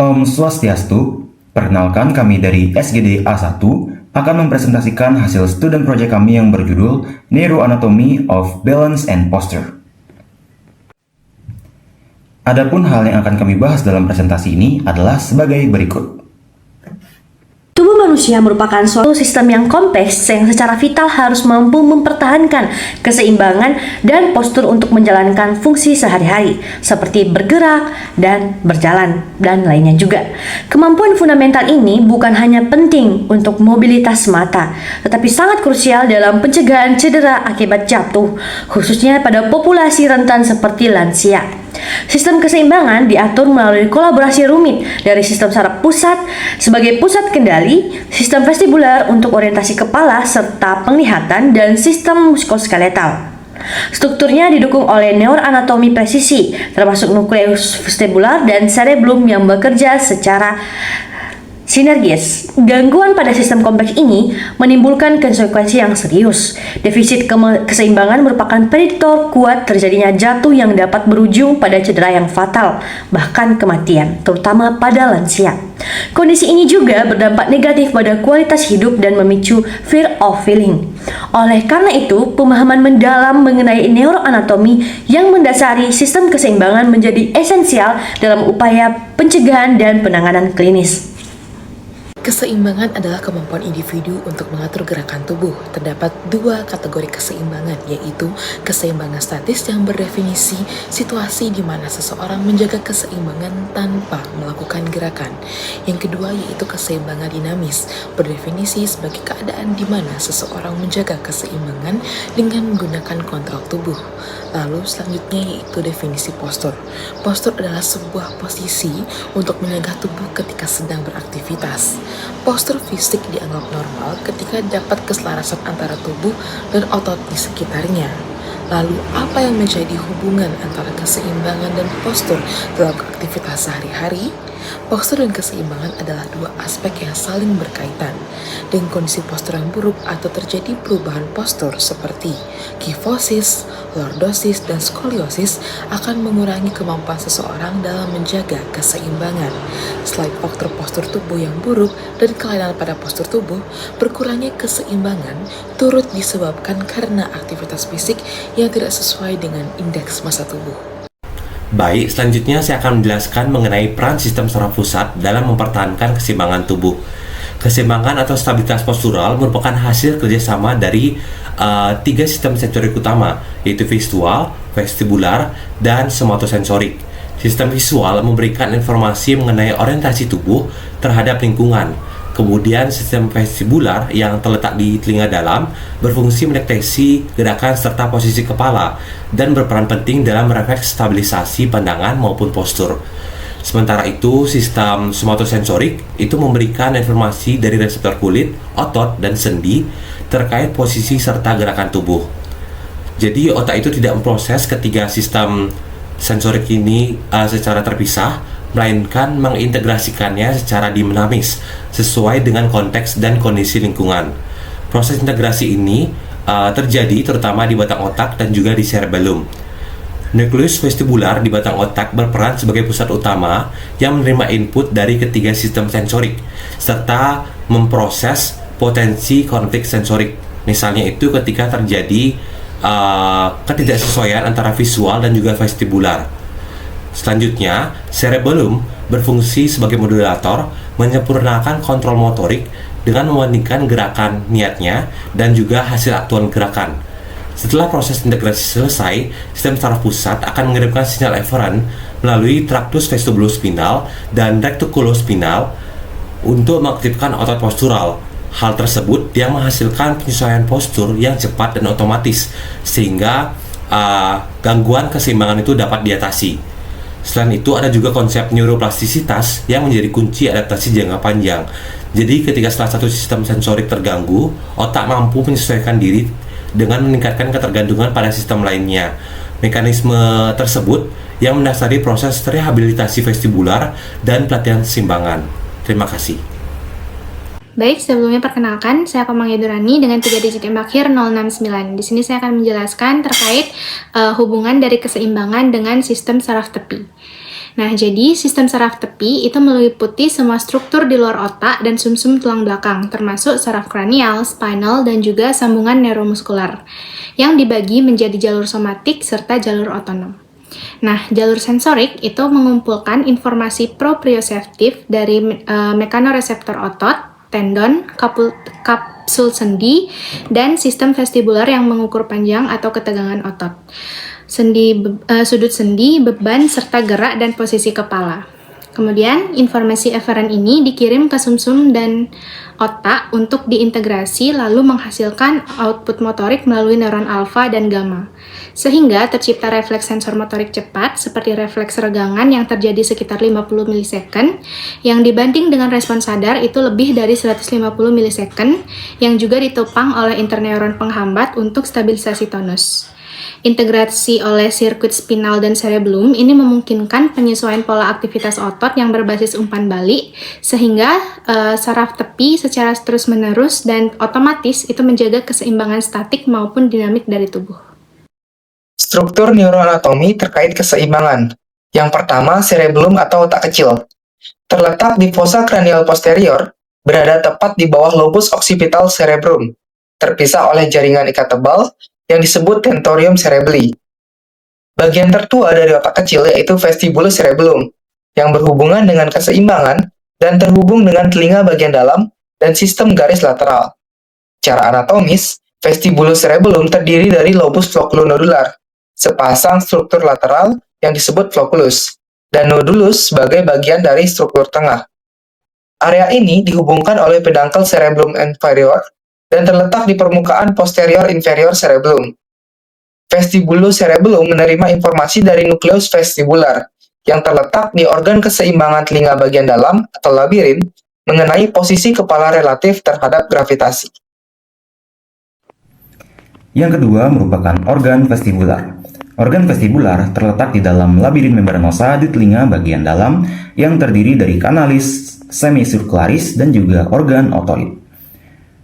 Om Swastiastu, perkenalkan kami dari SGD A1 akan mempresentasikan hasil student project kami yang berjudul Neuroanatomy of Balance and Posture. Adapun hal yang akan kami bahas dalam presentasi ini adalah sebagai berikut. Tubuh manusia merupakan suatu sistem yang kompleks yang secara vital harus mampu mempertahankan keseimbangan dan postur untuk menjalankan fungsi sehari-hari, seperti bergerak dan berjalan, dan lainnya juga. Kemampuan fundamental ini bukan hanya penting untuk mobilitas semata, tetapi sangat krusial dalam pencegahan cedera akibat jatuh, khususnya pada populasi rentan seperti lansia. Sistem keseimbangan diatur melalui kolaborasi rumit dari sistem saraf pusat sebagai pusat kendali, sistem vestibular untuk orientasi kepala serta penglihatan, dan sistem muskuloskeletal. Strukturnya didukung oleh neuroanatomi presisi, termasuk nukleus vestibular dan cerebellum yang bekerja secara sinergis. Gangguan pada sistem kompleks ini menimbulkan konsekuensi yang serius. Defisit keseimbangan merupakan prediktor kuat terjadinya jatuh yang dapat berujung pada cedera yang fatal, bahkan kematian, terutama pada lansia. Kondisi ini juga berdampak negatif pada kualitas hidup dan memicu fear of falling. Oleh karena itu, pemahaman mendalam mengenai neuroanatomi yang mendasari sistem keseimbangan menjadi esensial dalam upaya pencegahan dan penanganan klinis. Keseimbangan adalah kemampuan individu untuk mengatur gerakan tubuh. Terdapat dua kategori keseimbangan, yaitu keseimbangan statis yang berdefinisi situasi di mana seseorang menjaga keseimbangan tanpa melakukan gerakan. Yang kedua yaitu keseimbangan dinamis, berdefinisi sebagai keadaan di mana seseorang menjaga keseimbangan dengan menggunakan kontrol tubuh. Lalu selanjutnya yaitu definisi postur. Postur adalah sebuah posisi untuk menjaga tubuh ketika sedang beraktivitas. Postur fisik dianggap normal ketika dapat keselarasan antara tubuh dan otot di sekitarnya. Lalu, apa yang menjadi hubungan antara keseimbangan dan postur dalam aktivitas sehari-hari? Postur dan keseimbangan adalah dua aspek yang saling berkaitan. Dengan kondisi postur yang buruk atau terjadi perubahan postur seperti kifosis, lordosis, dan skoliosis akan mengurangi kemampuan seseorang dalam menjaga keseimbangan. Selain faktor postur tubuh yang buruk dan kelainan pada postur tubuh, berkurangnya keseimbangan turut disebabkan karena aktivitas fisik yang tidak sesuai dengan indeks massa tubuh. Baik, selanjutnya saya akan menjelaskan mengenai peran sistem saraf pusat dalam mempertahankan keseimbangan tubuh. Keseimbangan atau stabilitas postural merupakan hasil kerjasama dari tiga sistem sensorik utama, yaitu visual, vestibular, dan somatosensorik. Sistem visual memberikan informasi mengenai orientasi tubuh terhadap lingkungan. Kemudian sistem vestibular yang terletak di telinga dalam berfungsi mendeteksi gerakan serta posisi kepala dan berperan penting dalam refleks stabilisasi pandangan maupun postur. Sementara itu, sistem somatosensorik itu memberikan informasi dari reseptor kulit, otot, dan sendi terkait posisi serta gerakan tubuh. Jadi otak itu tidak memproses ketiga sistem sensorik ini secara terpisah, melainkan mengintegrasikannya secara dinamis sesuai dengan konteks dan kondisi lingkungan. Proses integrasi ini terjadi terutama di batang otak dan juga di cerebellum. Nukleus vestibular di batang otak berperan sebagai pusat utama yang menerima input dari ketiga sistem sensorik serta memproses potensi konflik sensorik. Misalnya itu ketika terjadi ketidaksesuaian antara visual dan juga vestibular. Selanjutnya, cerebellum berfungsi sebagai modulator, menyempurnakan kontrol motorik dengan membandingkan gerakan niatnya dan juga hasil aktual gerakan. Setelah proses integrasi selesai, sistem saraf pusat akan mengirimkan sinyal efferent melalui traktus vestibulospinal dan reticulospinal untuk mengaktifkan otot postural. Hal tersebut yang menghasilkan penyesuaian postur yang cepat dan otomatis, sehingga gangguan keseimbangan itu dapat diatasi. Selain itu, ada juga konsep neuroplastisitas yang menjadi kunci adaptasi jangka panjang. Jadi ketika salah satu sistem sensorik terganggu, otak mampu menyesuaikan diri dengan meningkatkan ketergantungan pada sistem lainnya. Mekanisme tersebut yang mendasari proses rehabilitasi vestibular dan pelatihan keseimbangan. Terima kasih. Baik, sebelumnya perkenalkan, saya Komang Yadurani dengan 3 digit yang akhir 069. Di sini saya akan menjelaskan terkait hubungan dari keseimbangan dengan sistem saraf tepi. Nah, jadi sistem saraf tepi itu meliputi semua struktur di luar otak dan sumsum tulang belakang, termasuk saraf kranial, spinal, dan juga sambungan neuromuskular, yang dibagi menjadi jalur somatik serta jalur otonom. Nah, jalur sensorik itu mengumpulkan informasi proprioseptif dari mekanoreseptor otot, tendon, kapsul sendi, dan sistem vestibular yang mengukur panjang atau ketegangan otot, sudut sendi, beban, serta gerak dan posisi kepala. Kemudian, informasi eferen ini dikirim ke sumsum dan otak untuk diintegrasi lalu menghasilkan output motorik melalui neuron alfa dan gamma. Sehingga tercipta refleks sensor motorik cepat seperti refleks regangan yang terjadi sekitar 50 milisecond, yang dibanding dengan respons sadar itu lebih dari 150 milisecond, yang juga ditopang oleh interneuron penghambat untuk stabilisasi tonus. Integrasi oleh sirkuit spinal dan cerebellum ini memungkinkan penyesuaian pola aktivitas otot yang berbasis umpan balik, sehingga saraf tepi secara terus-menerus dan otomatis itu menjaga keseimbangan statik maupun dinamik dari tubuh. Struktur neuroanatomi terkait keseimbangan. Yang pertama, cerebellum atau otak kecil. Terletak di fossa cranial posterior, berada tepat di bawah lobus occipital cerebrum, terpisah oleh jaringan ikat tebal yang disebut tentorium cerebelli. Bagian tertua dari otak kecil yaitu vestibulus cerebellum, yang berhubungan dengan keseimbangan dan terhubung dengan telinga bagian dalam dan sistem garis lateral. Secara anatomis, vestibulus cerebellum terdiri dari lobus floculonodular, sepasang struktur lateral yang disebut flocculus, dan nodulus sebagai bagian dari struktur tengah. Area ini dihubungkan oleh peduncle cerebellum inferior dan terletak di permukaan posterior inferior cerebellum. Vestibulus cerebellum menerima informasi dari nukleus vestibular yang terletak di organ keseimbangan telinga bagian dalam atau labirin mengenai posisi kepala relatif terhadap gravitasi. Yang kedua merupakan organ vestibular. Organ vestibular terletak di dalam labirin membranosa di telinga bagian dalam yang terdiri dari kanalis semicircularis dan juga organ otoid.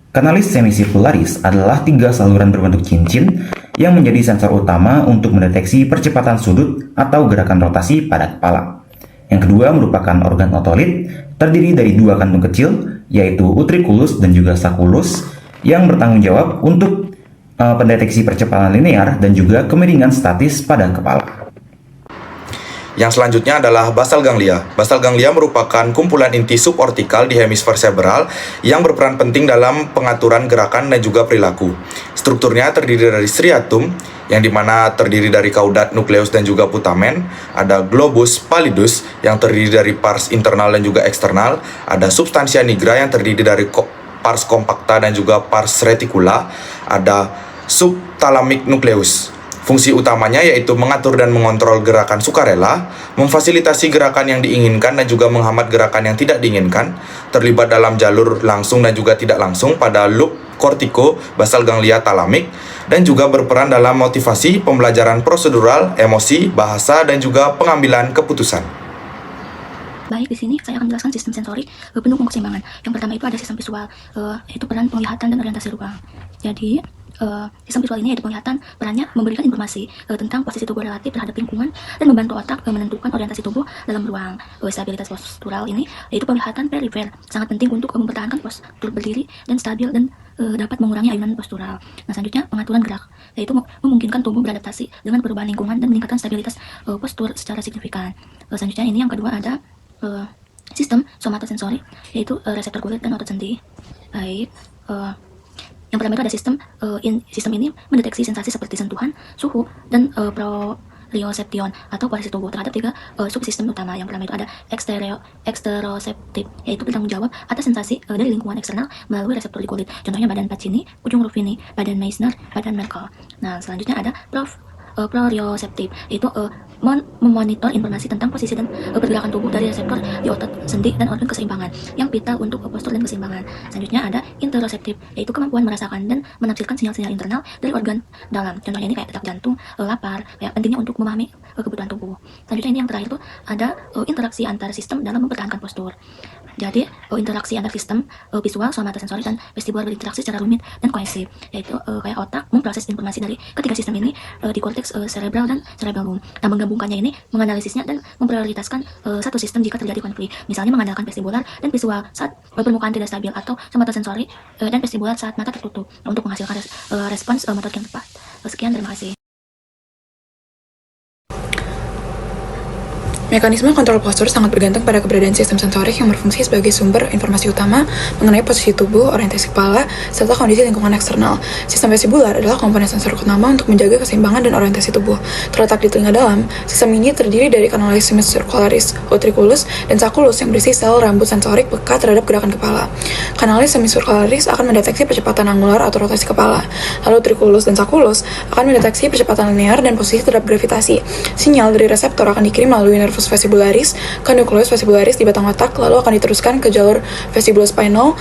Kanalis semicircularis adalah 3 saluran berbentuk cincin yang menjadi sensor utama untuk mendeteksi percepatan sudut atau gerakan rotasi pada kepala. Yang kedua merupakan organ otolit, terdiri dari 2 kantung kecil, yaitu utriculus dan juga sacculus, yang bertanggung jawab untuk pendeteksi percepatan linear dan juga kemiringan statis pada kepala. Yang selanjutnya adalah basal ganglia. Basal ganglia merupakan kumpulan inti subortikal di hemisfer cerebral yang berperan penting dalam pengaturan gerakan dan juga perilaku. Strukturnya terdiri dari striatum, yang dimana terdiri dari kaudat, nukleus, dan juga putamen. Ada globus pallidus, yang terdiri dari pars internal dan juga eksternal. Ada substantia nigra, yang terdiri dari pars compacta dan juga pars reticula. Ada subthalamic nucleus. Fungsi utamanya yaitu mengatur dan mengontrol gerakan sukarela, memfasilitasi gerakan yang diinginkan dan juga menghambat gerakan yang tidak diinginkan, terlibat dalam jalur langsung dan juga tidak langsung pada loop kortiko basal ganglia talamik, dan juga berperan dalam motivasi, pembelajaran prosedural, emosi, bahasa, dan juga pengambilan keputusan. Baik, di sini saya akan menjelaskan sistem sensorik pendukung keseimbangan. Yang pertama itu ada sistem visual, yaitu peran penglihatan dan orientasi ruang. Jadi, sistem visual ini yaitu penglihatan, perannya memberikan informasi tentang posisi tubuh relatif terhadap lingkungan dan membantu otak menentukan orientasi tubuh dalam ruang. Stabilitas postural ini yaitu penglihatan perifer, sangat penting untuk mempertahankan postur berdiri dan stabil dan dapat mengurangi ayunan postural. Nah, selanjutnya pengaturan gerak, yaitu memungkinkan tubuh beradaptasi dengan perubahan lingkungan dan meningkatkan stabilitas postur secara signifikan. Selanjutnya ini yang kedua ada sistem somatosensorik, yaitu reseptor kulit dan otot sendi. Baik, yang pertama itu ada sistem ini mendeteksi sensasi seperti sentuhan, suhu, dan proprioception atau posisi tubuh terhadap 3 subsistem utama. Yang pertama itu ada eksteroseptif, yaitu bertanggung jawab atas sensasi dari lingkungan eksternal melalui reseptor di kulit. Contohnya badan Pacini, ujung Ruffini, badan Meissner, badan Merkel. Nah, selanjutnya ada proprioceptif, yaitu memonitor informasi tentang posisi dan pergerakan tubuh dari reseptor di otot sendi dan organ keseimbangan yang vital untuk postur dan keseimbangan. Selanjutnya ada interoseptif, yaitu kemampuan merasakan dan menafsirkan sinyal-sinyal internal dari organ dalam. Contohnya ini kayak detak jantung, lapar, kayak pentingnya untuk memahami kebutuhan tubuh. Selanjutnya ini yang terakhir itu ada interaksi antar sistem dalam mempertahankan postur. Jadi, interaksi antar sistem visual, somatosensorik, dan vestibular berinteraksi secara rumit dan kohesif, yaitu kayak otak memproses informasi dari ketiga sistem ini di korteks cerebral dan cerebellum. Nah, menggabungkannya ini menganalisisnya dan memprioritaskan satu sistem jika terjadi konflik, misalnya mengandalkan vestibular dan visual saat permukaan tidak stabil, atau somatosensori dan vestibular saat mata tertutup untuk menghasilkan respons motorik yang tepat. Sekian, terima kasih. Mekanisme kontrol postur sangat bergantung pada keberadaan sistem sensorik yang berfungsi sebagai sumber informasi utama mengenai posisi tubuh, orientasi kepala, serta kondisi lingkungan eksternal. Sistem vestibular adalah komponen sensor utama untuk menjaga keseimbangan dan orientasi tubuh. Terletak di telinga dalam, sistem ini terdiri dari kanalis semicircularis, utriculus, dan sacculus yang berisi sel rambut sensorik peka terhadap gerakan kepala. Kanalis semicircularis akan mendeteksi percepatan angular atau rotasi kepala, lalu utriculus dan sacculus akan mendeteksi percepatan linear dan posisi terhadap gravitasi. Sinyal dari reseptor akan dikirim melalui nervus vestibularis ke nukleus vestibularis di batang otak, lalu akan diteruskan ke jalur vestibulospinal,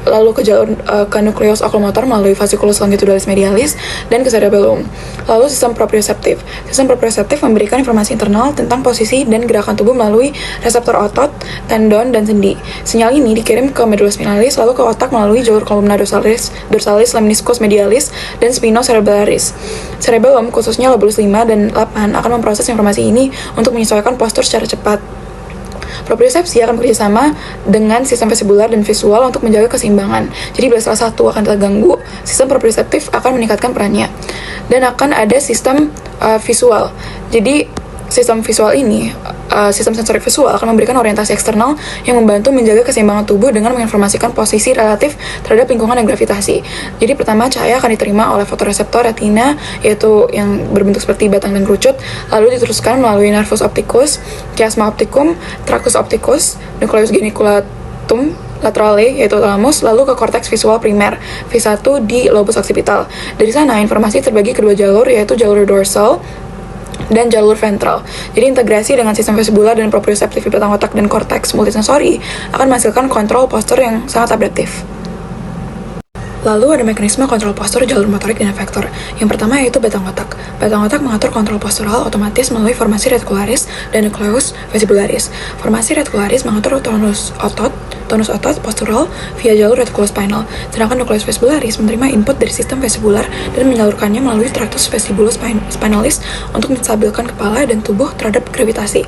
lalu ke jalur ke nukleus okulomotor melalui fasciculus longitudinalis medialis dan ke cerebellum. Lalu sistem proprioceptif. Sistem proprioceptif memberikan informasi internal tentang posisi dan gerakan tubuh melalui reseptor otot, tendon, dan sendi. Sinyal ini dikirim ke medulla spinalis, lalu ke otak melalui jalur columna dorsalis, lemniscus medialis, dan spinocerebellaris. Cerebellum, khususnya lobulus 5 dan 8, akan memproses informasi ini untuk menyesuaikan postur secara cepat. Propriosepsi akan bekerjasama dengan sistem vestibular dan visual untuk menjaga keseimbangan. Jadi bila salah satu akan terganggu, sistem proprioseptif akan meningkatkan perannya. Dan akan ada sistem visual. Jadi sistem visual ini, sistem sensorik visual akan memberikan orientasi eksternal yang membantu menjaga keseimbangan tubuh dengan menginformasikan posisi relatif terhadap lingkungan dan gravitasi. Jadi pertama, cahaya akan diterima oleh fotoreseptor retina, yaitu yang berbentuk seperti batang dan kerucut, lalu diteruskan melalui nervus opticus, chiasma opticum, tractus opticus, nucleus geniculatum laterale, yaitu thalamus, lalu ke korteks visual primer, V1 di lobus occipital. Dari sana, informasi terbagi kedua jalur, yaitu jalur dorsal dan jalur ventral. Jadi integrasi dengan sistem vestibular dan proprioceptif di batang otak dan korteks multisensori akan menghasilkan kontrol postur yang sangat adaptif. Lalu ada mekanisme kontrol postur jalur motorik dan efektor. Yang pertama yaitu batang otak. Batang otak mengatur kontrol postural otomatis melalui formasi reticularis dan nucleus vestibularis. Formasi reticularis mengatur tonus otot postural via jalur reticulospinal, sedangkan nucleus vestibularis menerima input dari sistem vestibular dan menyalurkannya melalui tractus vestibulospinalis untuk menstabilkan kepala dan tubuh terhadap gravitasi.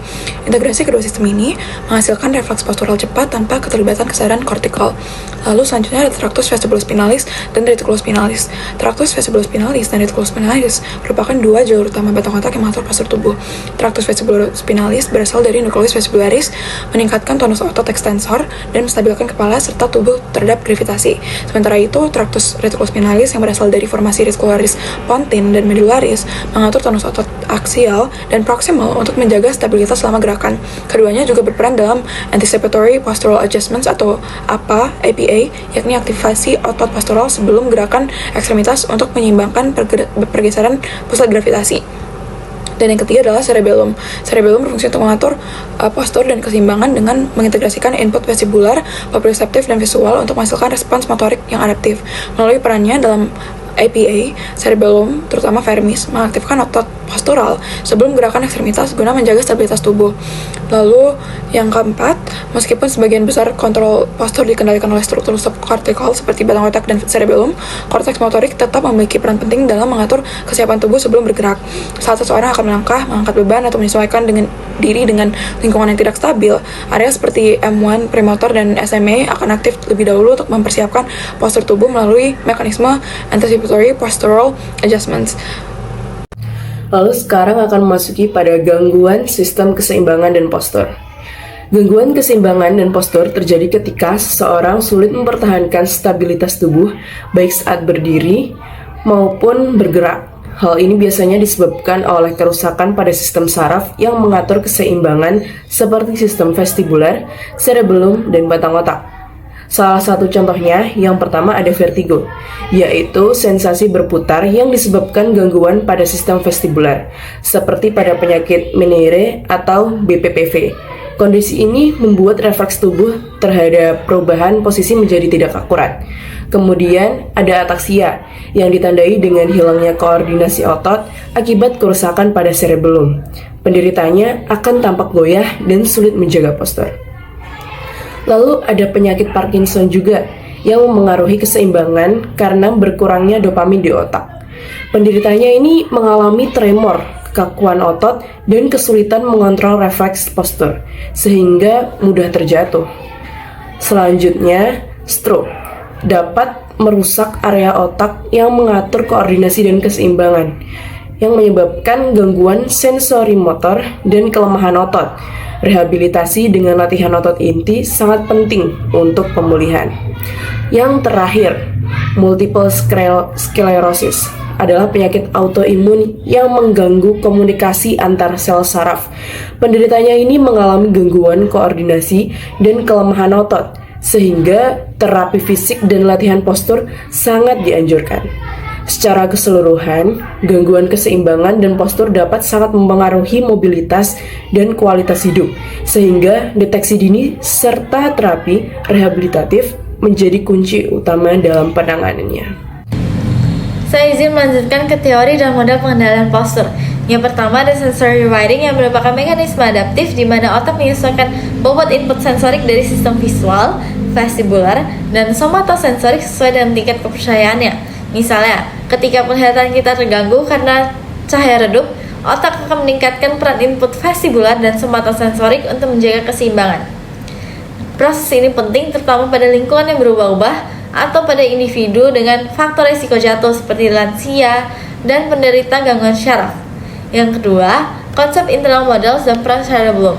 Integrasi kedua sistem ini menghasilkan refleks postural cepat tanpa keterlibatan kesadaran kortikal. Lalu selanjutnya ada tractus vestibulospinalis dan reticulospinalis. Tractus vestibulospinalis dan reticulospinalis merupakan dua jalur utama batang otak yang mengatur postur tubuh. Tractus vestibulospinalis berasal dari nucleus vestibularis, meningkatkan tonus otot ekstensor dan menstabilkan kepala serta tubuh terhadap gravitasi. Sementara itu, tractus reticulospinalis yang berasal dari formasi reticularis pontine dan medullaris mengatur tonus otot aksial dan proximal untuk menjaga stabilitas selama gerakan. Keduanya juga berperan dalam anticipatory postural adjustments atau APA, yakni aktivasi otot postural sebelum gerakan ekstremitas untuk menyeimbangkan pergeseran pusat gravitasi. Dan yang ketiga adalah cerebellum. Cerebellum berfungsi untuk mengatur postur dan keseimbangan dengan mengintegrasikan input vestibular, proprioceptif, dan visual untuk menghasilkan respons motorik yang adaptif. Melalui perannya dalam APA, cerebellum, terutama vermis, mengaktifkan otot postural sebelum gerakan ekstremitas guna menjaga stabilitas tubuh. Lalu yang keempat, meskipun sebagian besar kontrol postur dikendalikan oleh struktur subkortikal seperti batang otak dan cerebellum, korteks motorik tetap memiliki peran penting dalam mengatur kesiapan tubuh sebelum bergerak. Saat seseorang akan melangkah, mengangkat beban, atau menyesuaikan diri dengan lingkungan yang tidak stabil, area seperti M1, premotor, dan SMA akan aktif lebih dahulu untuk mempersiapkan postur tubuh melalui mekanisme anticipatory postural adjustments. Lalu sekarang akan memasuki pada gangguan sistem keseimbangan dan postur. Gangguan keseimbangan dan postur terjadi ketika seseorang sulit mempertahankan stabilitas tubuh baik saat berdiri maupun bergerak. Hal ini biasanya disebabkan oleh kerusakan pada sistem saraf yang mengatur keseimbangan seperti sistem vestibular, cerebellum, dan batang otak. Salah satu contohnya, yang pertama ada vertigo, yaitu sensasi berputar yang disebabkan gangguan pada sistem vestibular, seperti pada penyakit Meniere atau BPPV. Kondisi ini membuat refleks tubuh terhadap perubahan posisi menjadi tidak akurat. Kemudian ada ataksia, yang ditandai dengan hilangnya koordinasi otot akibat kerusakan pada cerebellum. Penderitanya akan tampak goyah dan sulit menjaga postur. Lalu ada penyakit Parkinson juga yang memengaruhi keseimbangan karena berkurangnya dopamin di otak. Penderitanya ini mengalami tremor, kekakuan otot, dan kesulitan mengontrol refleks postur, sehingga mudah terjatuh. Selanjutnya, stroke dapat merusak area otak yang mengatur koordinasi dan keseimbangan, yang menyebabkan gangguan sensori motor dan kelemahan otot. Rehabilitasi dengan latihan otot inti sangat penting untuk pemulihan. Yang terakhir, multiple sclerosis adalah penyakit autoimun yang mengganggu komunikasi antar sel saraf. Penderitanya ini mengalami gangguan koordinasi dan kelemahan otot, sehingga terapi fisik dan latihan postur sangat dianjurkan. Secara keseluruhan, gangguan keseimbangan dan postur dapat sangat mempengaruhi mobilitas dan kualitas hidup, sehingga deteksi dini serta terapi rehabilitatif menjadi kunci utama dalam penanganannya. Saya izin melanjutkan ke teori dan model pengendalian postur. Yang pertama ada sensory rewiring yang merupakan mekanisme adaptif di mana otak menyesuaikan bobot input sensorik dari sistem visual, vestibular, dan somatosensorik sesuai dengan tingkat kepercayaannya. Misalnya, ketika penglihatan kita terganggu karena cahaya redup, otak akan meningkatkan peran input vestibular dan somatosensorik untuk menjaga keseimbangan. Proses ini penting terutama pada lingkungan yang berubah-ubah atau pada individu dengan faktor risiko jatuh seperti lansia dan penderita gangguan syaraf. Yang kedua, konsep internal models dan peran cerebellum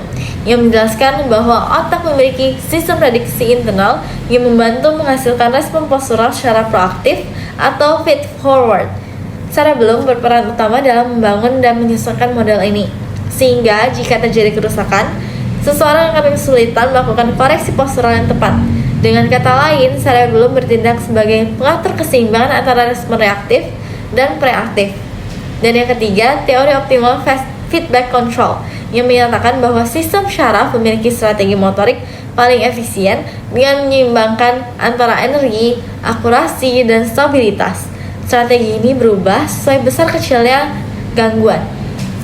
yang menjelaskan bahwa otak memiliki sistem prediksi internal yang membantu menghasilkan respon postural secara proaktif atau feed forward. Cerebellum berperan utama dalam membangun dan menyesuaikan model ini, sehingga jika terjadi kerusakan, seseorang akan kesulitan melakukan koreksi postural yang tepat. Dengan kata lain, cerebellum bertindak sebagai pengatur keseimbangan antara respon reaktif dan preaktif. Dan yang ketiga, teori optimal feedback control yang menyatakan bahwa sistem syaraf memiliki strategi motorik paling efisien dengan menyeimbangkan antara energi, akurasi, dan stabilitas. Strategi ini berubah sesuai besar kecilnya gangguan.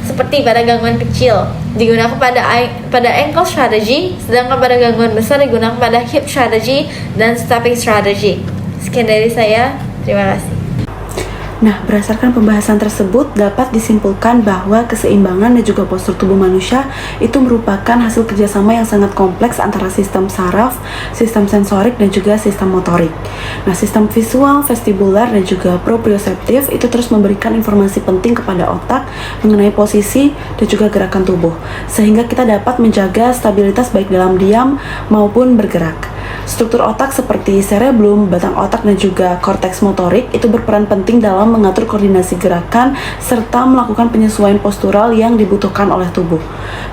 Seperti pada gangguan kecil digunakan pada ankle strategy, sedangkan pada gangguan besar digunakan pada hip strategy dan stepping strategy. Sekian dari saya, terima kasih. Nah, berdasarkan pembahasan tersebut dapat disimpulkan bahwa keseimbangan dan juga postur tubuh manusia itu merupakan hasil kerjasama yang sangat kompleks antara sistem saraf, sistem sensorik, dan juga sistem motorik. Nah, sistem visual, vestibular, dan juga proprioseptif itu terus memberikan informasi penting kepada otak mengenai posisi dan juga gerakan tubuh, sehingga kita dapat menjaga stabilitas baik dalam diam maupun bergerak. Struktur otak seperti cerebellum, batang otak, dan juga korteks motorik itu berperan penting dalam mengatur koordinasi gerakan serta melakukan penyesuaian postural yang dibutuhkan oleh tubuh.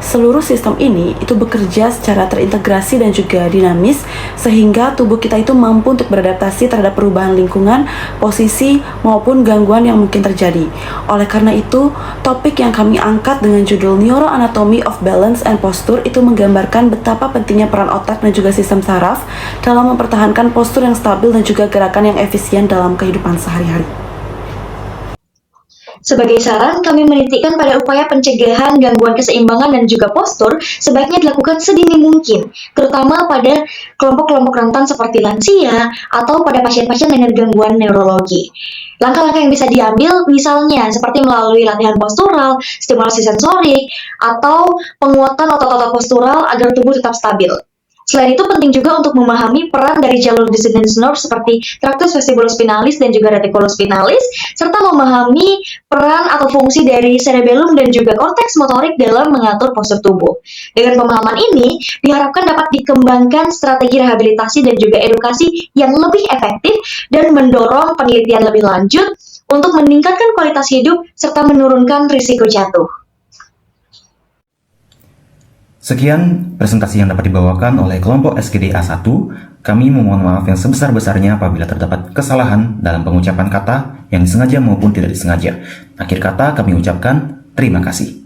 Seluruh sistem ini itu bekerja secara terintegrasi dan juga dinamis sehingga tubuh kita itu mampu untuk beradaptasi terhadap perubahan lingkungan, posisi, maupun gangguan yang mungkin terjadi. Oleh karena itu, topik yang kami angkat dengan judul Neuroanatomy of Balance and Posture itu menggambarkan betapa pentingnya peran otak dan juga sistem saraf dalam mempertahankan postur yang stabil dan juga gerakan yang efisien dalam kehidupan sehari-hari. Sebagai saran, kami menitikkan pada upaya pencegahan gangguan keseimbangan dan juga postur sebaiknya dilakukan sedini mungkin, terutama pada kelompok-kelompok rentan seperti lansia atau pada pasien-pasien dengan gangguan neurologi. Langkah-langkah yang bisa diambil misalnya seperti melalui latihan postural, stimulasi sensorik, atau penguatan otot-otot postural agar tubuh tetap stabil. Selain itu, penting juga untuk memahami peran dari jalur descendens nerve seperti tractus vestibulospinalis dan juga reticulospinalis, serta memahami peran atau fungsi dari cerebellum dan juga korteks motorik dalam mengatur postur tubuh. Dengan pemahaman ini, diharapkan dapat dikembangkan strategi rehabilitasi dan juga edukasi yang lebih efektif dan mendorong penelitian lebih lanjut untuk meningkatkan kualitas hidup serta menurunkan risiko jatuh. Sekian presentasi yang dapat dibawakan oleh kelompok SGD A1. Kami memohon maaf yang sebesar-besarnya apabila terdapat kesalahan dalam pengucapan kata yang disengaja maupun tidak disengaja. Akhir kata kami ucapkan terima kasih.